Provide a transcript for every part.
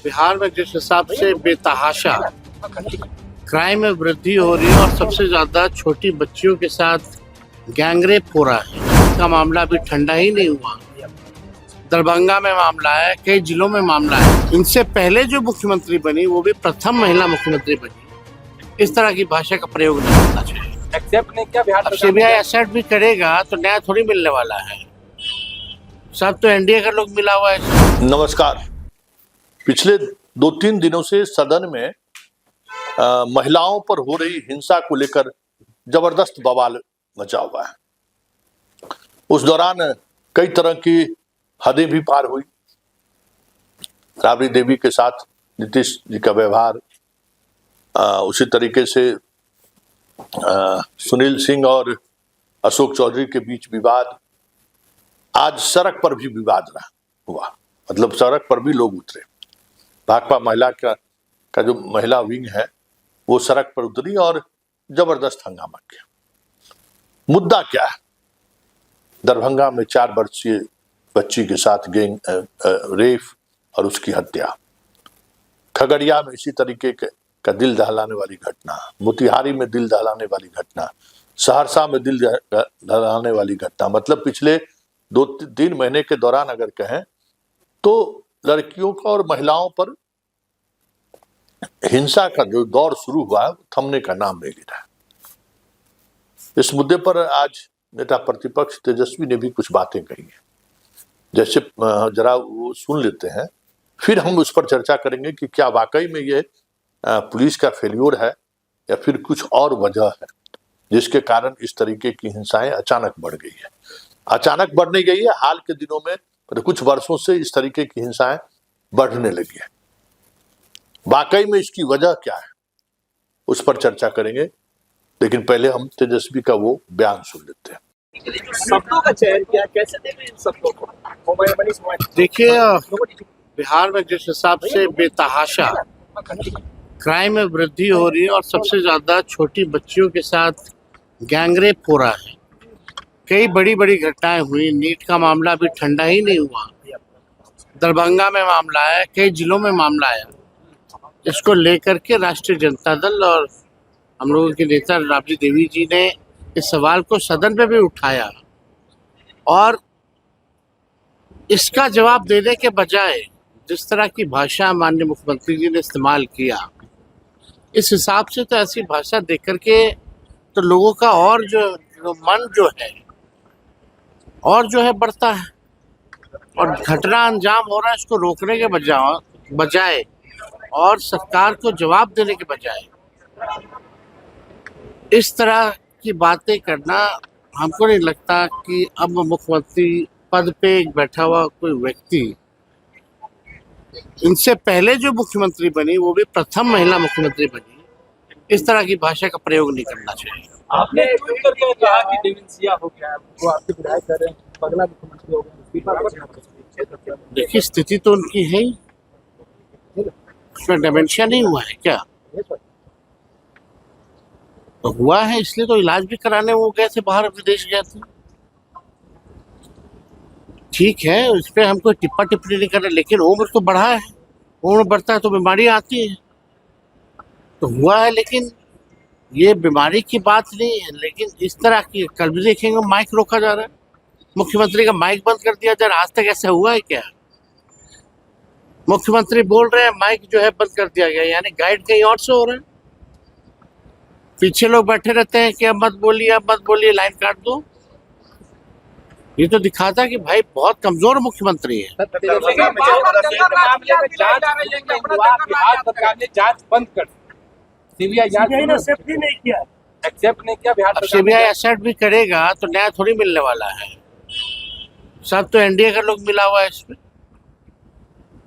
बिहार में जिस हिसाब से बेतहाशा क्राइम में वृद्धि हो रही है और सबसे ज्यादा छोटी बच्चियों के साथ गैंगरेप हो रहा है, इसका मामला अभी ठंडा ही नहीं हुआ। दरभंगा में मामला है, कई जिलों में मामला है। इनसे पहले जो मुख्यमंत्री बनी वो भी प्रथम महिला मुख्यमंत्री बनी। इस तरह की भाषा का प्रयोग नहीं करना चाहिए। एक्सेप्ट नहीं किया बिहार सीबीआई एक्सेप्ट भी करेगा तो न्याय थोड़ी मिलने वाला है। सब तो एनडीए का लोग मिला हुआ है। नमस्कार। पिछले 2-3 दिनों से सदन में महिलाओं पर हो रही हिंसा को लेकर जबरदस्त बवाल मचा हुआ है। उस दौरान कई तरह की हदें भी पार हुई। राबड़ी देवी के साथ नीतीश जी का व्यवहार, उसी तरीके से सुनील सिंह और अशोक चौधरी के बीच विवाद, आज सड़क पर भी विवाद हुआ। मतलब सड़क पर भी लोग उतरे। भाकपा महिला का जो महिला विंग है वो सड़क पर उतरी और जबरदस्त हंगामा किया। मुद्दा क्या है? दरभंगा में 4 वर्षीय बच्ची के साथ गैंग रेप और उसकी हत्या, खगड़िया में इसी तरीके का दिल दहलाने वाली घटना, मोतिहारी में दिल दहलाने वाली घटना, सहरसा में दिल दहलाने वाली घटना। मतलब पिछले 2-3 महीने के दौरान अगर कहें तो लड़कियों का और महिलाओं पर हिंसा का जो दौर शुरू हुआ है थमने का नाम नहीं ले रहा है। इस मुद्दे पर आज नेता प्रतिपक्ष तेजस्वी ने भी कुछ बातें कही हैं। जैसे जरा वो सुन लेते हैं, फिर हम उस पर चर्चा करेंगे कि क्या वाकई में ये पुलिस का फेल्योर है या फिर कुछ और वजह है जिसके कारण इस तरीके की हिंसाएं अचानक बढ़ गई है। अचानक बढ़ने गई है, हाल के दिनों में कुछ वर्षों से इस तरीके की हिंसाएं बढ़ने लगी है। वाकई में इसकी वजह क्या है उस पर चर्चा करेंगे, लेकिन पहले हम तेजस्वी का वो बयान सुन लेते हैं। शब्दों का चयन किया, कैसे देखें इन शब्दों को? देखिए, बिहार में जिस हिसाब से बेतहाशा क्राइम में वृद्धि हो रही है और सबसे ज्यादा छोटी बच्चियों के साथ गैंगरेप हो रहा है, कई बड़ी बड़ी घटनाएं हुई। नीट का मामला अभी ठंडा ही नहीं हुआ। दरभंगा में मामला है, कई जिलों में मामला है। इसको लेकर के राष्ट्रीय जनता दल और हम लोगों के नेता राबड़ी देवी जी ने इस सवाल को सदन में भी उठाया और इसका जवाब देने के बजाय जिस तरह की भाषा माननीय मुख्यमंत्री जी ने इस्तेमाल किया, इस हिसाब से तो ऐसी भाषा देख करके तो लोगों का और जो मन जो है बढ़ता है और घटना अंजाम हो रहा है। इसको रोकने के बजाय और सरकार को जवाब देने के बजाय इस तरह की बातें करना, हमको नहीं लगता कि अब मुख्यमंत्री पद पे बैठा हुआ कोई व्यक्ति, इनसे पहले जो मुख्यमंत्री बनी वो भी प्रथम महिला मुख्यमंत्री बनी, इस तरह की भाषा का प्रयोग नहीं करना चाहिए। आपने ट्वीट करके कहा कि डिमेंशिया हो गया, वो आपके विधायक कह रहे हैं पगला मुख्यमंत्री हो गए। देखिए, स्थिति तो उनकी है ही, उसमें डिमेंशिया नहीं हुआ है क्या? तो हुआ है, इसलिए तो इलाज भी कराने वो गए थे, बाहर विदेश गए थे। ठीक है, इस पर हम कोई टिप्पा टिप्पणी नहीं कर रहे, लेकिन उम्र तो बढ़ा है। उम्र बढ़ता है तो बीमारी आती है, तो हुआ है। लेकिन ये बीमारी की बात नहीं है। लेकिन इस तरह की, कल भी देखेंगे माइक रोका जा रहा है, मुख्यमंत्री का माइक बंद कर दिया जा रहा है। आज तक ऐसा हुआ है क्या? मुख्यमंत्री बोल रहे हैं, माइक जो है बंद कर दिया गया, यानी गाइड कहीं और से हो रहा है। पीछे लोग बैठे रहते हैं कि अब मत बोलिए, लाइन काट दो। ये तो दिखाता है कि भाई बहुत कमजोर मुख्यमंत्री है। जांच बंद कर, सीबीआई ने एक्सेप्ट नहीं किया, एक्सेप्ट नहीं किया बिहार। सीबीआई एक्सेप्ट भी करेगा तो न्याय थोड़ी मिलने वाला है। सब तो एनडीए का लोग मिला हुआ है इसमें।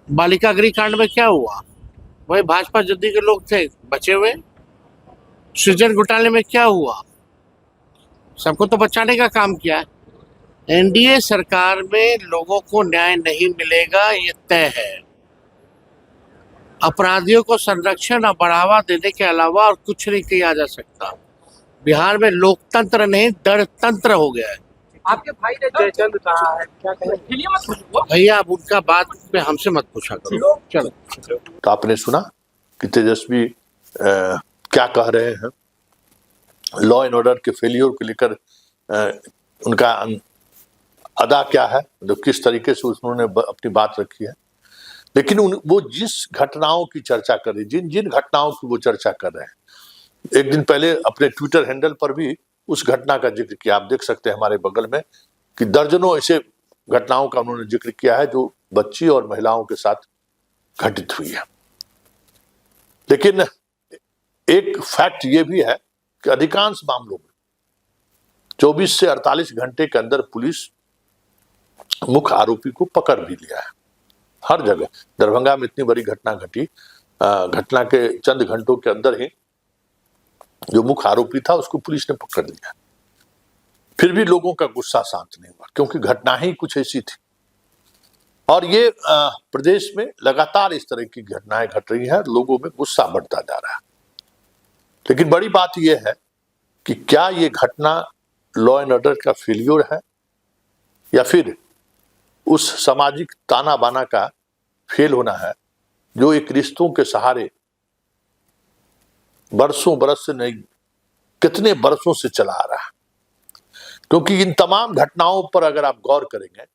बालिका गृह कांड में क्या हुआ? वही भाजपा जद्दी के लोग थे बचे हुए। सृजन घोटाले में क्या हुआ? सबको तो बचाने का काम किया है। एनडीए सरकार में लोगों को न्याय नहीं मिलेगा, ये तय है। अपराधियों को संरक्षण और बढ़ावा देने के अलावा और कुछ नहीं किया जा सकता। बिहार में लोकतंत्र नहीं, दंडतंत्र हो गया है। आपके भाई ने जयचंद कहा है, क्या कहें? भैया अब उनका बात पे हमसे मत पूछा करो। चलो तो आपने सुना कि तेजस्वी क्या कह रहे हैं, लॉ एंड ऑर्डर के फेलियर को लेकर उनका अदा क्या है, मतलब किस तरीके से उन्होंने अपनी बात रखी है। लेकिन वो जिस घटनाओं की चर्चा कर रहे, जिन जिन घटनाओं की वो चर्चा कर रहे हैं, एक दिन पहले अपने ट्विटर हैंडल पर भी उस घटना का जिक्र किया। आप देख सकते हैं हमारे बगल में कि दर्जनों ऐसे घटनाओं का उन्होंने जिक्र किया है जो बच्ची और महिलाओं के साथ घटित हुई है। लेकिन एक फैक्ट ये भी है कि अधिकांश मामलों में 24 से 48 घंटे के अंदर पुलिस मुख्य आरोपी को पकड़ भी लिया है। हर जगह दरभंगा में इतनी बड़ी घटना घटी, घटना के चंद घंटों के अंदर ही जो मुख्य आरोपी था उसको पुलिस ने पकड़ लिया। फिर भी लोगों का गुस्सा शांत नहीं हुआ, क्योंकि घटना ही कुछ ऐसी थी। और ये प्रदेश में लगातार इस तरह की घटनाएं घट रही हैं, लोगों में गुस्सा बढ़ता जा रहा है। लेकिन बड़ी बात यह है कि क्या ये घटना लॉ एंड ऑर्डर का फेलियर है या फिर उस सामाजिक ताना बाना का फेल होना है जो एक रिश्तों के सहारे बरसों बरस से नहीं, कितने बरसों से चला आ रहा है। क्योंकि इन तमाम घटनाओं पर अगर आप गौर करेंगे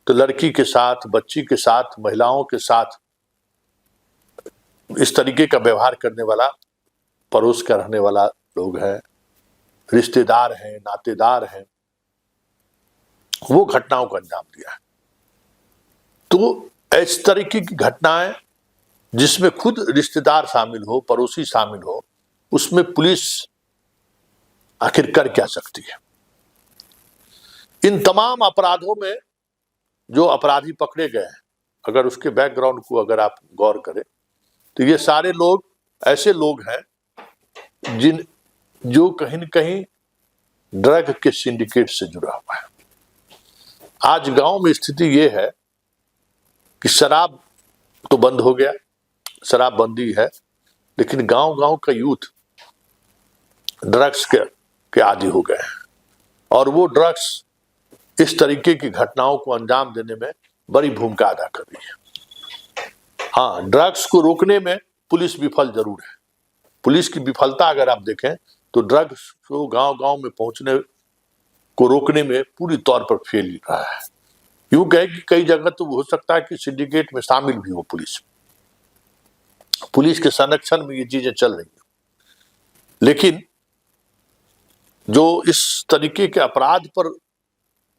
तो लड़की के साथ, बच्ची के साथ, महिलाओं के साथ इस तरीके का व्यवहार करने वाला पड़ोस का रहने वाला लोग है, रिश्तेदार हैं, नातेदार हैं, वो घटनाओं को अंजाम दिया है। तो इस तरीके की घटनाएं जिसमें खुद रिश्तेदार शामिल हो, पड़ोसी शामिल हो, उसमें पुलिस आखिर कर क्या सकती है। इन तमाम अपराधों में जो अपराधी पकड़े गए हैं, अगर उसके बैकग्राउंड को अगर आप गौर करें तो ये सारे लोग ऐसे लोग हैं जो कहीं न कहीं ड्रग के सिंडिकेट से जुड़ा हुआ है। आज गांव में स्थिति ये है कि शराब तो बंद हो गया, शराबबंदी है, लेकिन गांव गांव का यूथ ड्रग्स के आदी हो गए हैं और वो ड्रग्स इस तरीके की घटनाओं को अंजाम देने में बड़ी भूमिका अदा कर रही है। हाँ, ड्रग्स को रोकने में पुलिस विफल जरूर है। पुलिस की विफलता अगर आप देखें तो ड्रग्स को गांव गांव में पहुंचने को रोकने में पूरी तौर पर फेल रहा है। यूं कहे कि कई जगह तो हो सकता है कि सिंडिकेट में शामिल भी हो पुलिस के संरक्षण में ये चीजें चल रही हैं। लेकिन जो इस तरीके के अपराध पर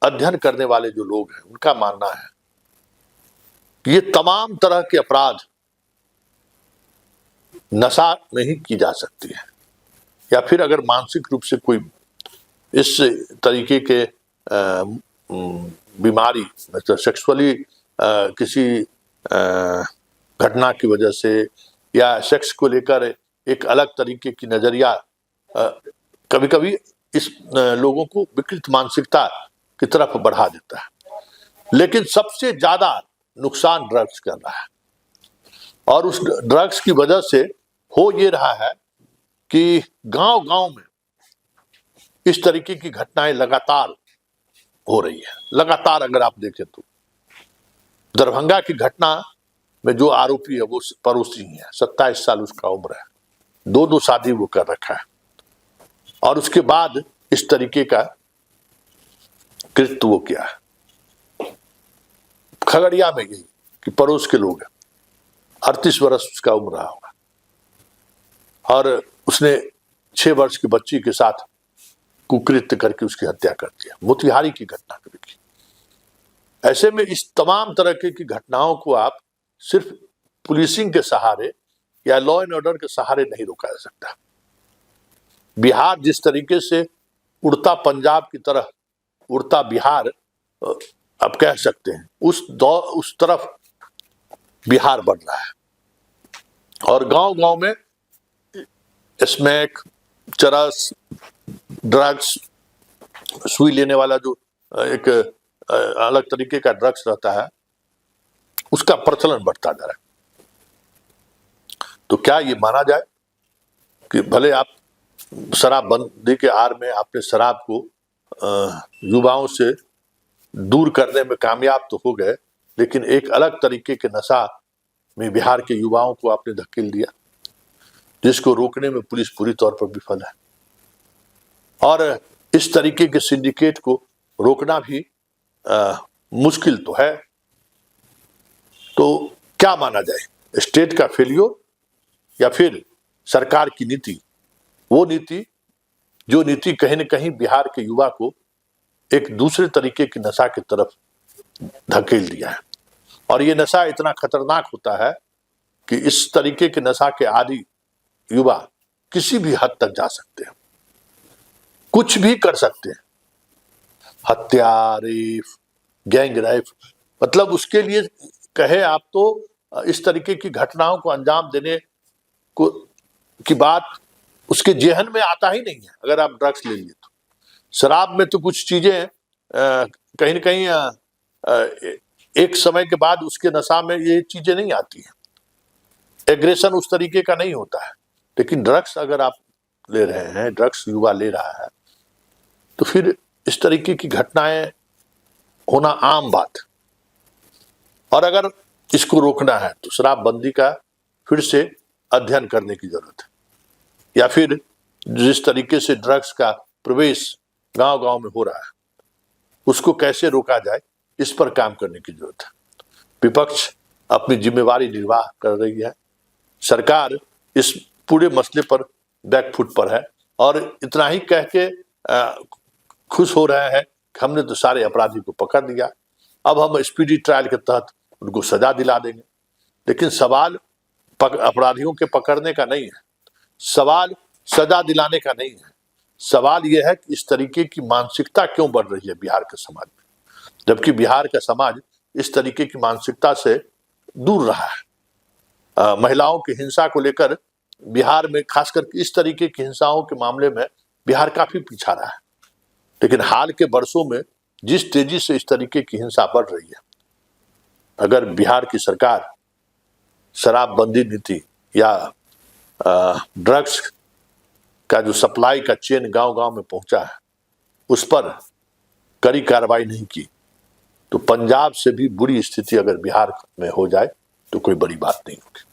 अध्ययन करने वाले जो लोग हैं, उनका मानना है कि ये तमाम तरह के अपराध नशा नहीं की जा सकती है, या फिर अगर मानसिक रूप से कोई इस तरीके के बीमारी, मतलब सेक्सुअली किसी घटना की वजह से या सेक्स को लेकर एक अलग तरीके की नजरिया कभी कभी इस लोगों को विकृत मानसिकता की तरफ बढ़ा देता है। लेकिन सबसे ज्यादा नुकसान ड्रग्स कर रहा है और उस ड्रग्स की वजह से हो ये रहा है कि गांव गांव में इस तरीके की घटनाएं लगातार हो रही है। लगातार अगर आप देखें तो दरभंगा की घटना में जो आरोपी है वो पड़ोसी ही है, 27 साल उसका उम्र है, दो शादी वो कर रखा है और उसके बाद इस तरीके का कृत्य वो किया है। खगड़िया में गई कि पड़ोस के लोग हैं, 38 वर्ष उसका उम्र रहा होगा और उसने 6 वर्ष की बच्ची के साथ कुकृत्य करके उसकी हत्या कर दिया। मोतिहारी की घटना कभी की। ऐसे में इस तमाम तरह की घटनाओं को आप सिर्फ पुलिसिंग के सहारे या लॉ एंड ऑर्डर के सहारे नहीं रोका जा सकता। बिहार जिस तरीके से उड़ता पंजाब की तरह उड़ता बिहार अब कह सकते हैं, उस तरफ बिहार बढ़ रहा है और गांव गांव में स्मैक, चरस, ड्रग्स, सुई लेने वाला जो एक अलग तरीके का ड्रग्स रहता है, उसका प्रचलन बढ़ता जा रहा है। तो क्या ये माना जाए कि भले आप शराबबंदी के आड़ में आपने शराब को युवाओं से दूर करने में कामयाब तो हो गए, लेकिन एक अलग तरीके के नशा में बिहार के युवाओं को आपने धकेल दिया, जिसको रोकने में पुलिस पूरी तौर पर विफल है। और इस तरीके के सिंडिकेट को रोकना भी मुश्किल तो है। तो क्या माना जाए, स्टेट का फेलियर या फिर सरकार की नीति? वो नीति जो नीति कहीं न कहीं बिहार के युवा को एक दूसरे तरीके की नशा की तरफ धकेल दिया है। और ये नशा इतना खतरनाक होता है कि इस तरीके के नशा के आदी युवा किसी भी हद तक जा सकते हैं, कुछ भी कर सकते हैं, हत्या, रेप, गैंग रेप, मतलब उसके लिए कहे आप तो इस तरीके की घटनाओं को अंजाम देने को की बात उसके जेहन में आता ही नहीं है। अगर आप ड्रग्स ले लिए तो शराब में तो कुछ चीजें कहीं न कहीं एक समय के बाद उसके नशा में ये चीजें नहीं आती हैं, एग्रेशन उस तरीके का नहीं होता है। लेकिन ड्रग्स अगर आप ले रहे हैं, ड्रग्स युवा ले रहा है, तो फिर इस तरीके की घटनाएं होना आम बात। और अगर इसको रोकना है तो शराबबंदी का फिर से अध्ययन करने की जरूरत है, या फिर जिस तरीके से ड्रग्स का प्रवेश गांव-गांव में हो रहा है उसको कैसे रोका जाए, इस पर काम करने की जरूरत है। विपक्ष अपनी जिम्मेवारी निर्वाह कर रही है, सरकार इस पूरे मसले पर बैकफुट पर है और इतना ही कह के खुश हो रहे हैं कि हमने तो सारे अपराधी को पकड़ लिया, अब हम स्पीडी ट्रायल के तहत उनको सजा दिला देंगे। लेकिन सवाल अपराधियों के पकड़ने का नहीं है, सवाल सजा दिलाने का नहीं है, सवाल यह है कि इस तरीके की मानसिकता क्यों बढ़ रही है बिहार के समाज में, जबकि बिहार का समाज इस तरीके की मानसिकता से दूर रहा है। महिलाओं की हिंसा को लेकर बिहार में खासकर इस तरीके की हिंसाओं के मामले में बिहार काफी पीछा रहा है। लेकिन हाल के वर्षों में जिस तेजी से इस तरीके की हिंसा बढ़ रही है, अगर बिहार की सरकार शराबबंदी नीति या ड्रग्स का जो सप्लाई का चेन गांव-गांव में पहुंचा है उस पर कड़ी कार्रवाई नहीं की, तो पंजाब से भी बुरी स्थिति अगर बिहार में हो जाए तो कोई बड़ी बात नहीं होगी।